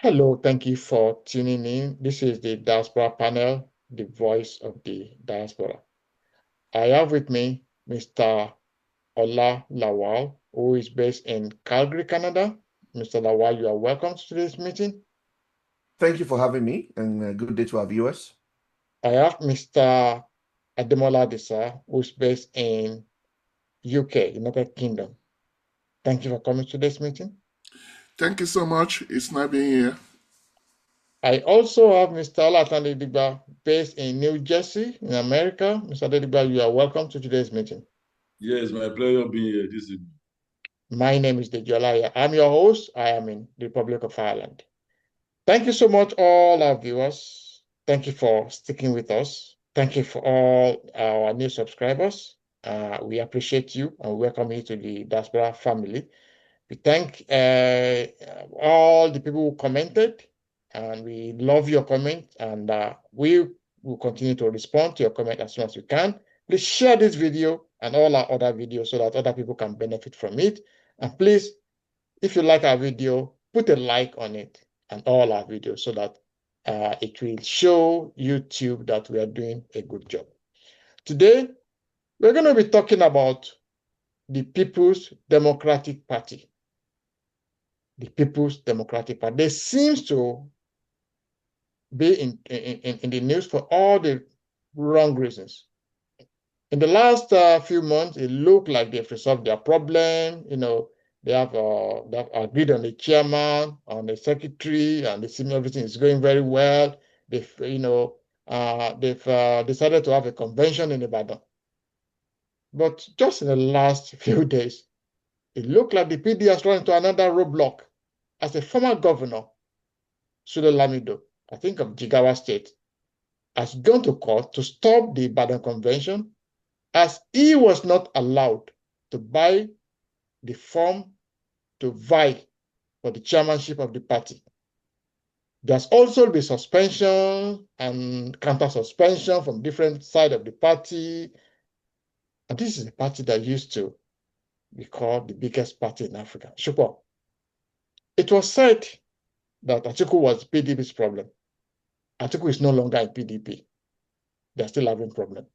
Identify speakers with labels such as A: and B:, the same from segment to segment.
A: Hello, thank you for tuning in. This is the Diaspora Panel, the voice of the diaspora. I have with me Mr. Ola Lawal, who is based in Calgary, Canada. Mr. Lawal, you are welcome to today's meeting.
B: Thank you for having me, and good day to our viewers.
A: I have Mr. Ademola Disa, who is based in UK, United Kingdom. Thank you for coming to today's meeting.
C: Thank you so much. It's nice being here.
A: I also have Mr. Olatan Digba, based in New Jersey, in America. Mr. Digba, you are welcome to today's meeting.
D: Yes, my pleasure being here this evening.
A: My name is Dejolaya. I'm your host. I am in the Republic of Ireland. Thank you so much, all our viewers. Thank you for sticking with us. Thank you for all our new subscribers. We appreciate you and welcome you to the Diaspora family. We thank all the people who commented, and we love your comment, and we will continue to respond to your comment as soon as we can. Please share this video and all our other videos so that other people can benefit from it. And please, if you like our video, put a like on it and all our videos so that it will show YouTube that we are doing a good job. Today, we're going to be talking about the People's Democratic Party. The People's Democratic Party. They seem to be in the news for all the wrong reasons. In the last few months, it looked like they've resolved their problem. They have agreed on the chairman, on the secretary, and they seem everything is going very well. They've decided to have a convention in Ibadan. But just in the last few days, it looked like the PD has run into another roadblock. As a former governor, Sule Lamido, I think of Jigawa State, has gone to court to stop the Ibadan Convention, as he was not allowed to buy the form to vie for the chairmanship of the party. There's also the suspension and counter-suspension from different sides of the party. And this is a party that used to be called the biggest party in Africa. Sure. It was said that Atiku was PDP's problem. Atiku is no longer in PDP. They're still having problem.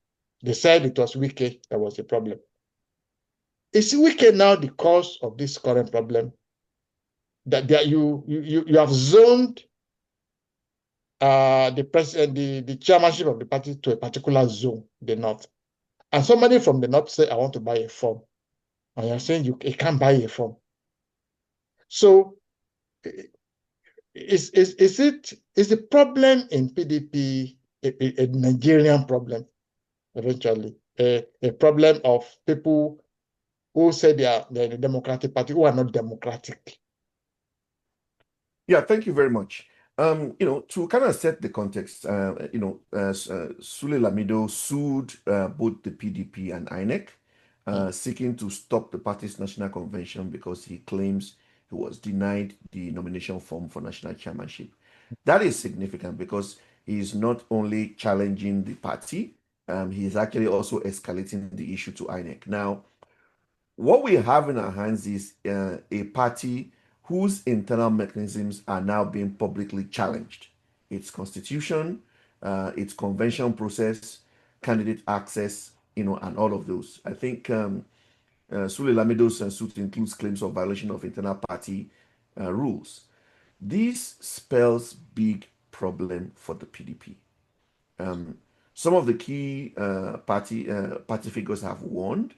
A: They said it was Wike that was the problem. Is Wike now the cause of this current problem? That you have zoned the president, the chairmanship of the party to a particular zone, the north. And somebody from the north say, I want to buy a form. And you're saying you can't buy a form. So is the problem in PDP a Nigerian problem eventually? A problem of people who say they're the Democratic Party who are not democratic?
B: Yeah, thank you very much. To kind of set the context, Sule Lamido sued both the PDP and INEC, seeking to stop the party's national convention because he claims he was denied the nomination form for national chairmanship. That is significant because he is not only challenging the party, he is actually also escalating the issue to INEC. Now, what we have in our hands is a party whose internal mechanisms are now being publicly challenged. Its constitution, its convention process, candidate access, and all of those. I think Sule Lamido's suit includes claims of violation of internal party rules. This spells big problem for the PDP. Some of the key party figures have warned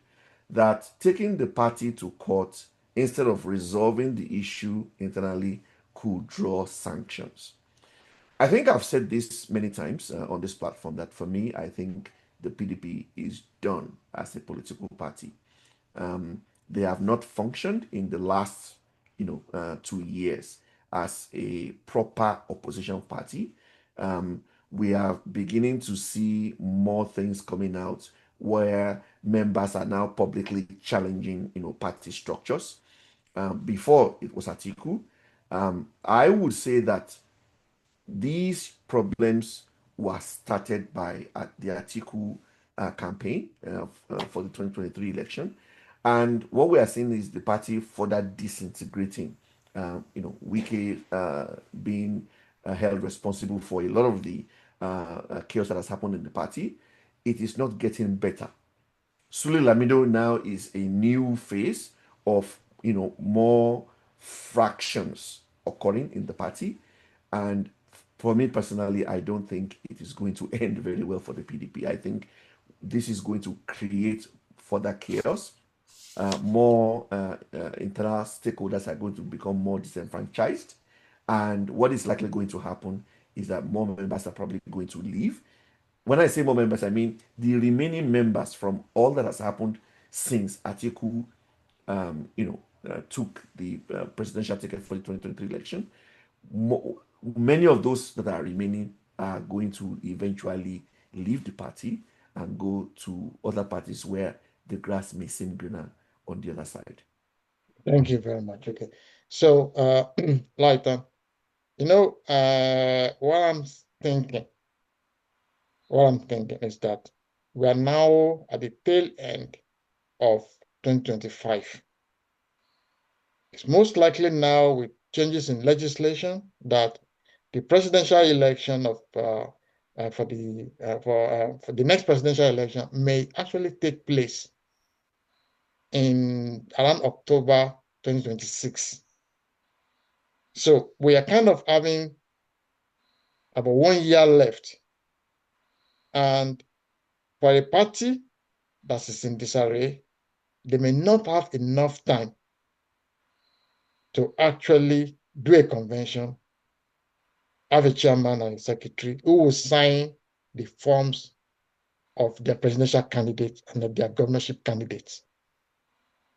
B: that taking the party to court instead of resolving the issue internally could draw sanctions. I think I've said this many times on this platform that for me, I think the PDP is done as a political party. They have not functioned in the last, 2 years as a proper opposition party. We are beginning to see more things coming out where members are now publicly challenging, party structures. Before it was Atiku. I would say that these problems were started by the Atiku campaign for the 2023 election. And what we are seeing is the party further disintegrating Wike being held responsible for a lot of the chaos that has happened in the party, it is not getting better. Sule Lamido now is a new phase of, more fractions occurring in the party. And for me personally, I don't think it is going to end very well for the PDP. I think this is going to create further chaos. More internal stakeholders are going to become more disenfranchised. And what is likely going to happen is that more members are probably going to leave. When I say more members, I mean the remaining members from all that has happened since Atiku, took the presidential ticket for the 2023 election. Many of those that are remaining are going to eventually leave the party and go to other parties where the grass may seem greener on the other side.
A: Thank you very much. Okay. So, Lighter, what I'm thinking is that we are now at the tail end of 2025. It's most likely now with changes in legislation that the presidential election for the next presidential election may actually take place in around October 2026. So we are kind of having about 1 year left. And for a party that is in disarray, they may not have enough time to actually do a convention, have a chairman and a secretary who will sign the forms of their presidential candidates and of their governorship candidates.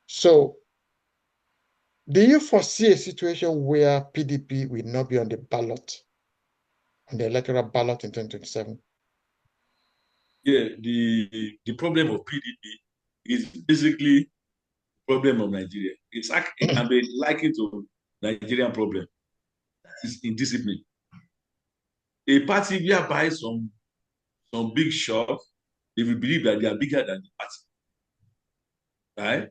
A: So, do you foresee a situation where PDP will not be on the ballot, on the electoral ballot in 2027?
D: Yeah, the problem of PDP is basically problem of Nigeria. It can be likened to Nigerian problem. It's indiscipline. A party whereby some big shops, they will believe that they are bigger than the party, right?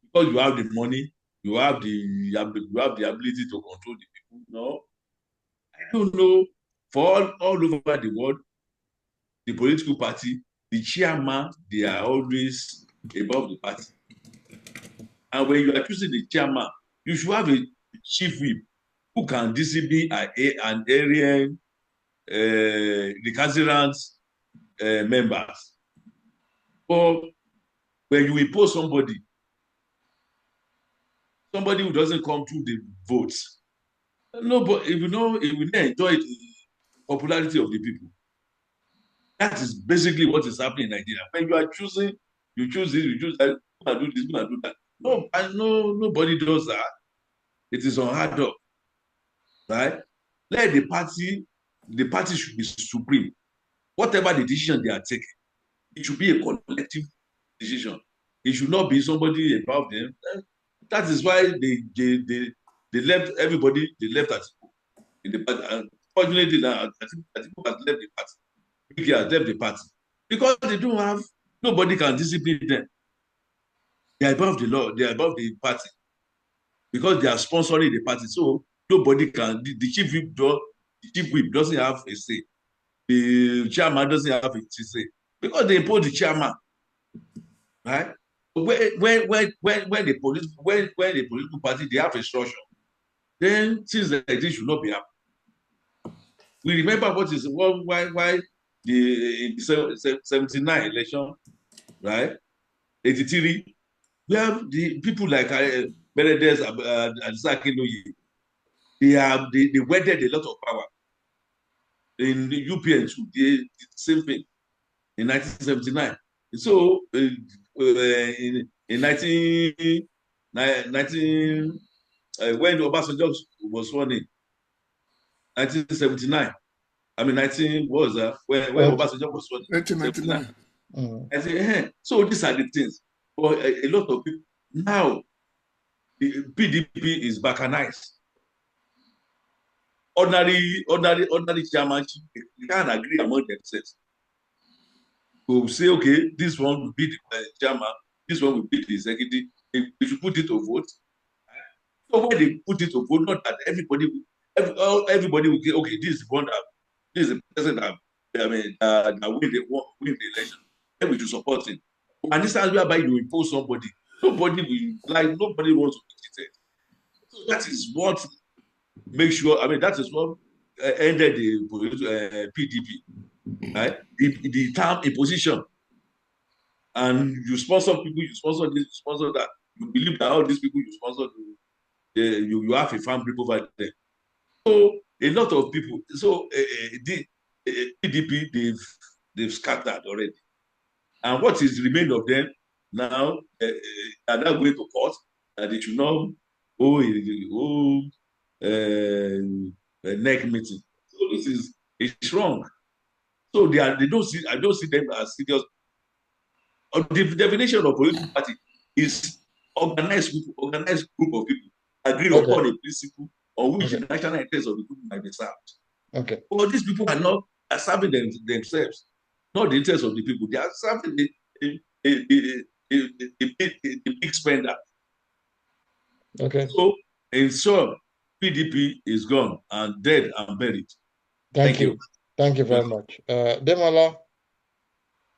D: Because you have the money, you have the ability to control the people. No, I don't know. For all over the world, the political party, the chairman, they are always above the party. And when you are choosing the chairman, you should have a chief whip who can discipline an area, recalcitrant members. But when you impose somebody who doesn't come through the votes, nobody, if you know, it will not enjoy the popularity of the people. That is basically what is happening in Nigeria. When you are choosing, you choose this, you choose that, you do this, you do that. No, nobody does that. It is unheard of, right? Let the party should be supreme. Whatever the decision they are taking, it should be a collective decision. It should not be somebody above them. That is why they left everybody. They left Atiku in the party. And fortunately, now Atiku has left the party. He has left the party because they don't have, nobody can discipline them. They are above the law. They are above the party because they are sponsoring the party. So nobody can. The chief whip doesn't have a say. The chairman doesn't have a say because they impose the chairman, right? When the political party they have a structure, then things like this should not be happening. We remember why the 79 election, right? 83, we have the people like Beredes and Sakinoye. They wedded a lot of power. In the UPN, they did the same thing in 1979. So in 19, when Obasanjo was sworn in, 1979. I mean, 19, what was that? When Obasanjo was sworn in?
C: 1999.
D: I say, so these are the things. For a lot of people, now, the PDP is balkanized. Ordinary chairmanship, they can't agree among themselves. To say, okay, this one will be the chairman, this one will be the executive. We should put it to vote. So when they put it to vote, not that everybody will get, okay, this is the one that, this is the person that, that win the election. Then we should support him. But an instance whereby you impose somebody, nobody wants to be cheated. So that is what makes sure, that is what ended the PDP, right? The term imposition. And you sponsor people, you sponsor this, you sponsor that. You believe that all these people you sponsor, you have a fan group over there. So a lot of people, so the PDP, they've scattered already. And what is remained of them now are now going to court, and they should not hold a neck meeting. So it's wrong. So they don't see, I don't see them as serious. The definition of political party is organized group of people agree upon a principle on which the national interest of the people might be served.
A: Okay.
D: But these people are serving themselves, not the interest of the people. They are serving the big spender.
A: Okay.
D: So, in short, PDP is gone and dead and buried.
A: Thank you. Thank you very much. Demola,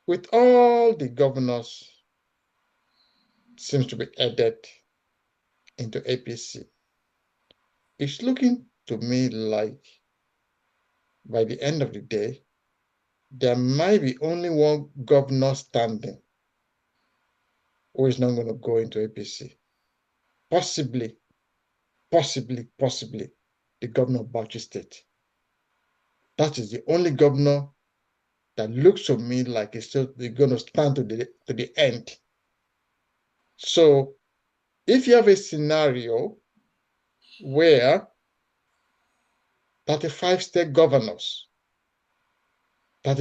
A: with all the governors seems to be added into APC, it's looking to me like by the end of the day, there might be only one governor standing who is not going to go into APC. Possibly, the governor of Bauchi State. That is the only governor that looks to me like they're going to stand to the end. So if you have a scenario where 35 state governors are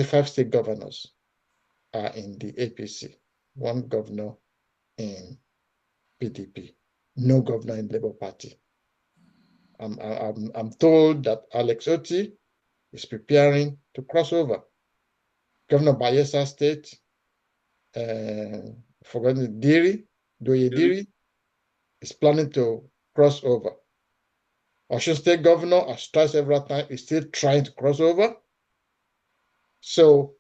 A: in the APC, one governor in PDP, no governor in Labour Party. I'm told that Alex Otti is preparing to cross over. Governor Bayelsa State, forgotten Doye Diri, is planning to cross over. Osun State Governor, as tried several times, is still trying to cross over. So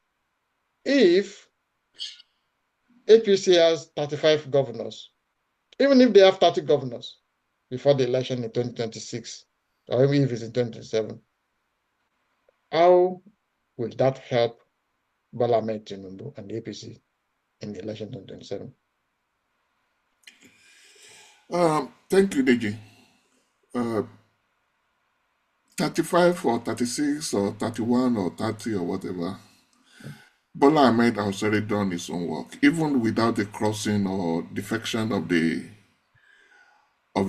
A: if APC has 35 governors, even if they have 30 governors before the election in 2026, or even if it's in 2027, how will that help Bola Ahmed Tinubu and the APC in the election 2027?
C: Thank you, Deji. 35 or 36 or 31 or 30 or whatever, Bola Ahmed has already done his own work, even without the crossing or defection of the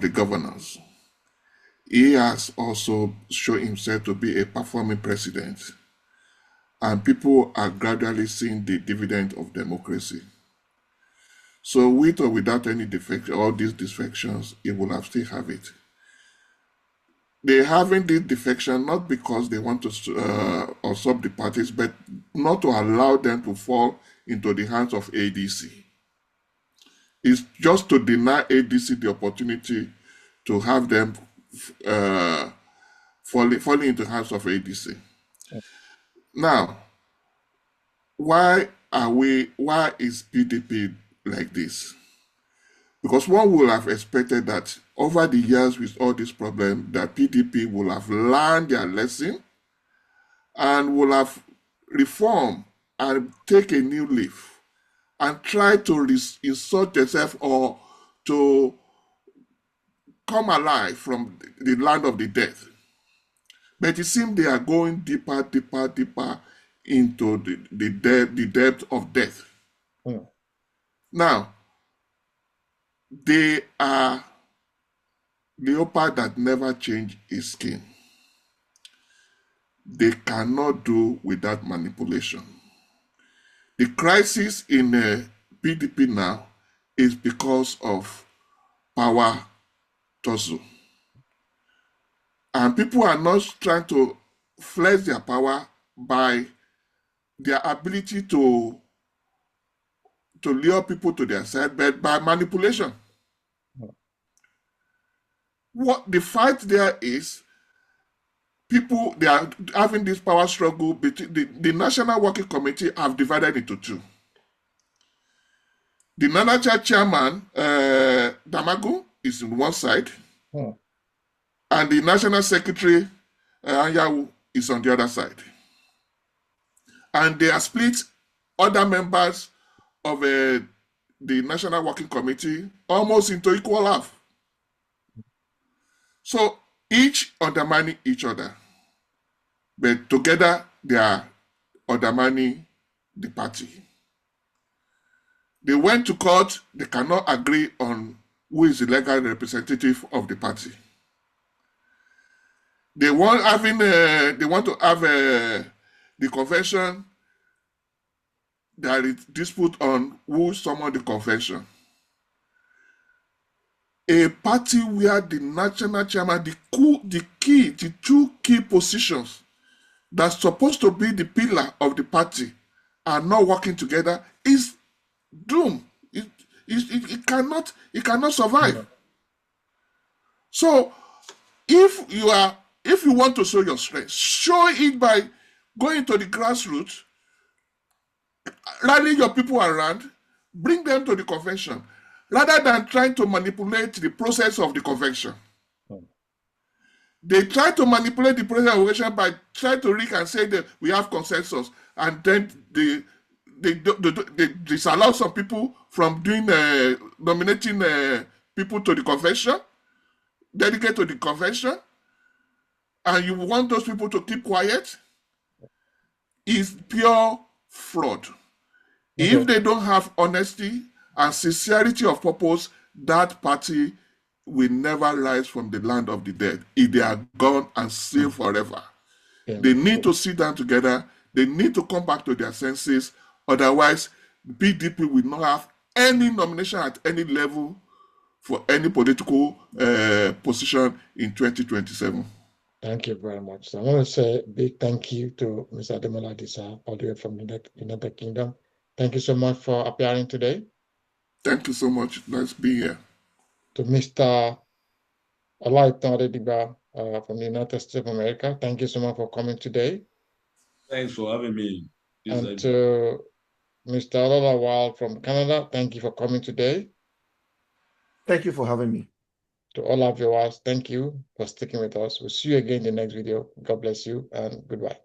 C: governors. He has also shown himself to be a performing president, and people are gradually seeing the dividend of democracy. So with or without any defection, all these defections, he will have still have it. They having this defection not because they want to usurp the parties, but not to allow them to fall into the hands of ADC. It's just to deny ADC the opportunity to have them falling into the hands of ADC. Now, why is PDP like this? Because one would have expected that over the years with all this problem, that PDP will have learned their lesson and will have reformed and take a new leaf and try to insert themselves or to come alive from the land of the dead. But it seems they are going deeper into the depth of death.
A: Mm.
C: Now, they are leopard that never change its skin. They cannot do without manipulation. The crisis in PDP now is because of power tussle. And people are not trying to flex their power by their ability to lure people to their side, but by manipulation. what the fight there is, people, they are having this power struggle between the National Working Committee have divided into two. The Nanacha chairman, Damagu, is on one side, and the National Secretary, Anyawu, is on the other side. And they are split other members of the National Working Committee almost into equal half. So each undermining each other, but together they are undermining the party. They went to court, they cannot agree on who is the legal representative of the party. They want to have the convention. There is dispute on who summoned the convention. A party where the national chairman, the two key positions that's supposed to be the pillar of the party are not working together is doomed. It cannot survive. Yeah. So if you want to show your strength, show it by going to the grassroots, rally your people around, bring them to the convention, rather than trying to manipulate the process of the convention. They try to manipulate the process of the convention by trying to rig and say that we have consensus, and then they disallow some people from doing nominating people to the convention, delegate to the convention, and you want those people to keep quiet. Is pure fraud. Okay. If they don't have honesty and sincerity of purpose, that party will never rise from the land of the dead. If they are gone and sealed forever. Yeah. They need to sit down together. They need to come back to their senses. Otherwise, PDP will not have any nomination at any level for any political position in 2027.
A: Thank you very much. So I want to say a big thank you to Mr. Ademola Adisa, all the way from the United Kingdom. Thank you so much for appearing today.
C: Thank you so much. Nice to be here.
A: To Mr. Olaitan Adediba from the United States of America, thank you so much for coming today.
D: Thanks for having me.
A: And to Mr. Ololawal from Canada, thank you for coming today.
B: Thank you for having me.
A: To all our viewers, thank you for sticking with us. We'll see you again in the next video. God bless you and goodbye.